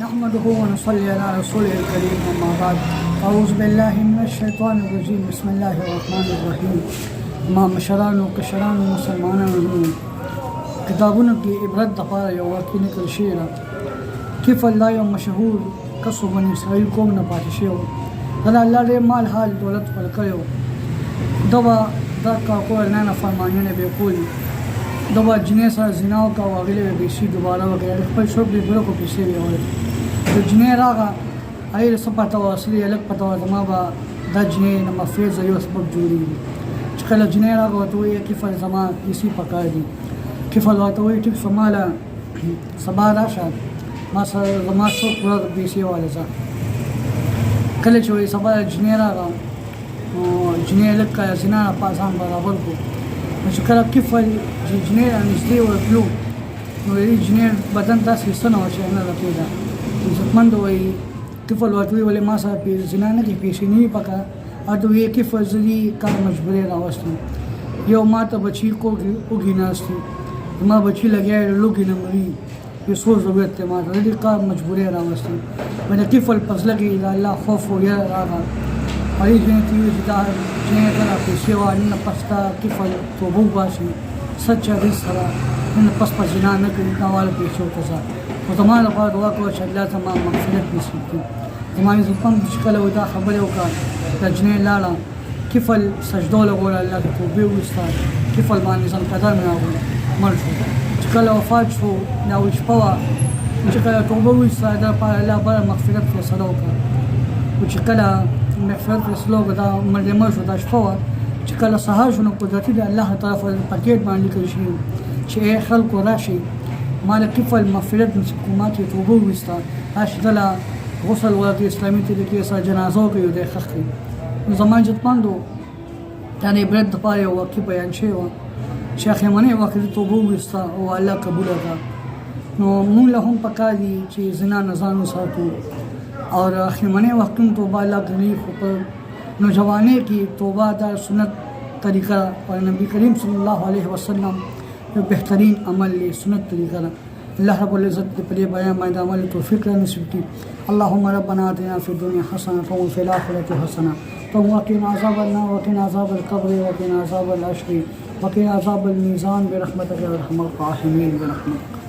نحمده ونصلي على رسوله الكريم أما بعد أعوذ بالله من الشيطان الرجيم بسم الله الرحمن الرحیم. ما مشرانو کشرانو مسلمانانو کتابونو کې عبرت دپاره یو واقع نقل شوې ده. کیف الله یو مشهور کسو بني اسرائیل قوم نه پاتې شوی و. د الله ډېر مال حال دولت خپل کړی و. ده به دا کاکو نه نافرمانیانې به یې کولې. ده به جنۍ سره زنا وکړه او هغې له به پیسې دوباره وکړې. د خپل شوق د برخو پیسې به یې وړې. د جنۍ راغله هغې له څه پته وه اصلي هلک پته وه زما به دا جنۍ نه مفرېزه یو سبب جوړېږي. چې کله جنۍ راغله ورته وویل کفل زما پیسې پکار دي. کفل ورته وویل ټیک شو ماله سبا راشه ما سره زما څو پوره پیسې واله ځه. کله چې وایي سبا جنۍ راغله نو جنۍ هلک زنا نه ځان برابر کړو. نو چې کله کفل چې جنۍ رانږدې ورتلو نو د جنۍ بدن داسې څه نه وه چې نه رپېده. عزتمند وایي کفل ورته وایي ولې ما سره زنا نه کوي پیسې نه وي پکار. ورته وایي کفل زه دې کار مجبورۍ راوستم. یو ما ته بچي اوږې ناست دي زما بچي لګیا یې لوږې نه مري پیسو ضرورت دی ما ته د دې کار مجبورۍ راوستم. باندې کفل په زړه کې د الله خوف و یره راغله. هغې جنۍ ته وویل چې دا جنۍ کله پیسې وه نن پس تا کفل توبه وباسي سچ حدیث سره نن پس په زنا نه کوي ناواله پیسو ته ځه. خو زما لپاره دعا کوه چې الله زما مغفرت نصیب کړي. زما عزتمند چې کله دا خبرې وکړه دا جنۍ لاړه کفل سجدو لګوله الله ته توبې وویسته. کفل باندې ځان قدر مې راغله مړ شو. چې کله وفات شو دا شپه وه چې کله توبه وویسته دا لپاره الله بله مغفرت فیصله وکړه. خو چې کله مغفرت فیصله وکړه دا مړ شو دا شپه وه چې کله سهار شو نو قدرتي د الله طرفه پکېټ باندې لیکل شوي چې ای خلکو راشئ ما د کفل مغفرت نصیب کړو ما چې توبه وویسته راشئ دله غسل ورکړي اسلامي طریقې سره جنازه وکړي او دی ښخ کړي. نو زما عزتمندو دا د عبرت دپاره یو واقع بیان شوی وه چې اخرمنۍ وخت کې توبه وویسته او الله قبوله کړه. نو موږ له هم پکار دي چې زنا نه ځان وساتو او اخرمنۍ وخت کې توبه الله کوي. خو په نوجوانۍ کې توبه دا سنت طریقه او نبی کریم صلی الله علیه وسلم یو بهترین عمل دی سنت طریقه ده. الله رب العزت په دې بیان باندې عمل توفیق را نصیب کړي. اللهم ربنا آتنا في الدنيا حسنة وفي الآخرة حسنة وقنا عذاب النار وقنا عذاب القبر وقنا عذاب الحشر وقنا عذاب الميزان برحمتك يا أرحم الراحمين برحمتك.